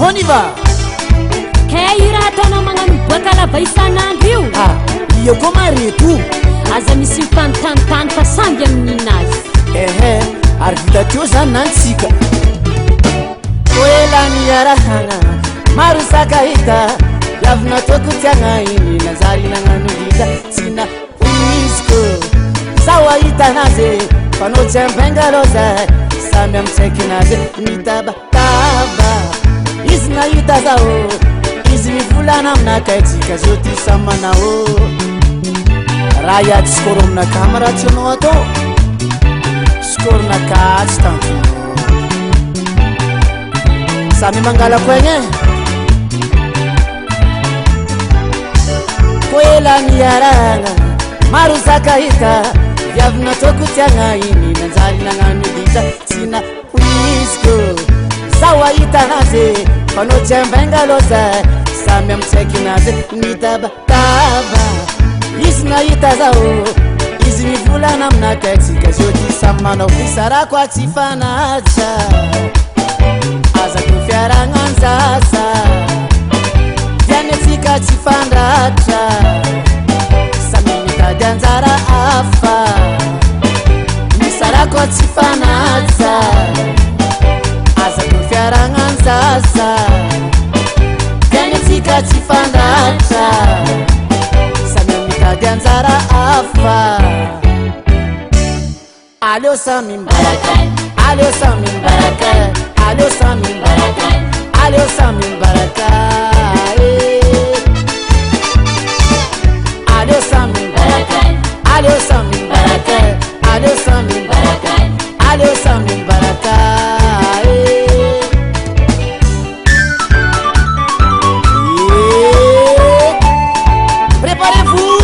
On y va. Kaira tono magnano boakalava isan'andro io. Io koa reto. Aza misy mitanitany fa samby amin'inazy. Ary vita teo zany nantsika. Koelany arahana maro sakahita yavina toko tiagna iny nanjary nagnano hita tsy na iziko sao ahitanazy fanao tsy ambainga loza samby amitsaiky nazy mitabataba izy nahita zao izy mivolana aminakaitsika zao ty samy manao raha iady skoro aminaka ma raha tsy anao atao skornaka tsy tampony samy mangalako egny koelany arahana maro zakahita viavina toko tiagna iny nanjary nagnano hita tsy na iziko sao ahitanazy fanao tsy ambainga loza samy amitsaiky nazy mitabataba izy nahita zao izy mivolana aminakaitsika zao ty samy manao fisarako atsy fanaja azako fiaragnan-jasa diany atsika tsy fandratra samy mitady anjara hafa misarako atsy fanaja azako fiaragnan-jasa diany atsika tsy fandratra samy mitady anjara hafa aleo samy mbaraka aleo samy mbaraka aleo samy mbaraka aleo samy mbaraka aleo samy mbaraka aleo samy mbaraka aleo samy mbaraka aleo samy mbaraka préparez-vous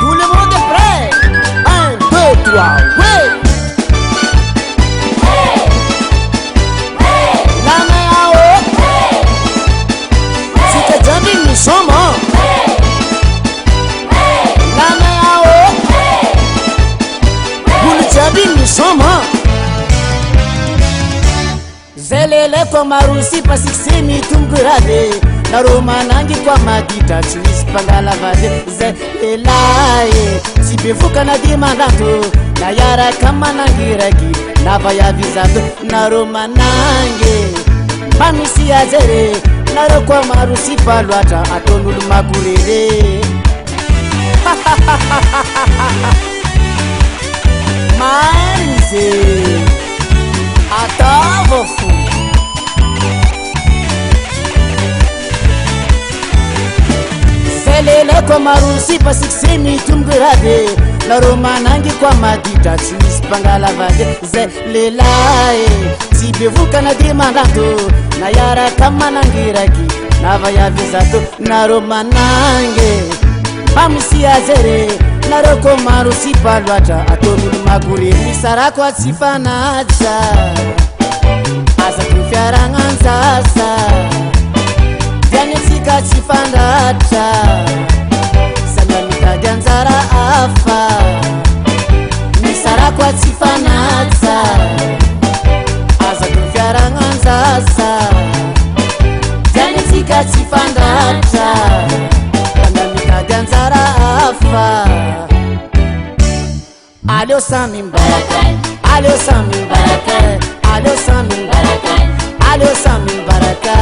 tout le monde est prêt 1 2 3 ouais. Somos la main haut vous le savez nous sommes zelele kwa marusi pasiksemi tungurade na romanangi kwa madita chuis pangala vade zelelaye sibevuka na dimandato na yara kama nangiraki na vaya vizato na romanange pamisi azere naro kwa marusi palwata atonulu makurere manze atavofu selele kwa marusi pasiksemi tungurade naro manangi kwa madita chuis pangala vade zelelaye sibevuka na dimandato na yara kama nangiraki na vaya vizato naro manange pamisi azere naro ko marusi palwata atonulu maguri misarako atsifanaja asa kufiaragnan-jasa diany atsika tsy fandratra samy mitady anjara hafa misarako atsifanaja azako fiaragnan-jasa diany atsika tsy fandratra samy mitady anjara hafa aleo samy mbaraka aleo samy mbaraka aleo samy mbaraka aleo samy mbaraka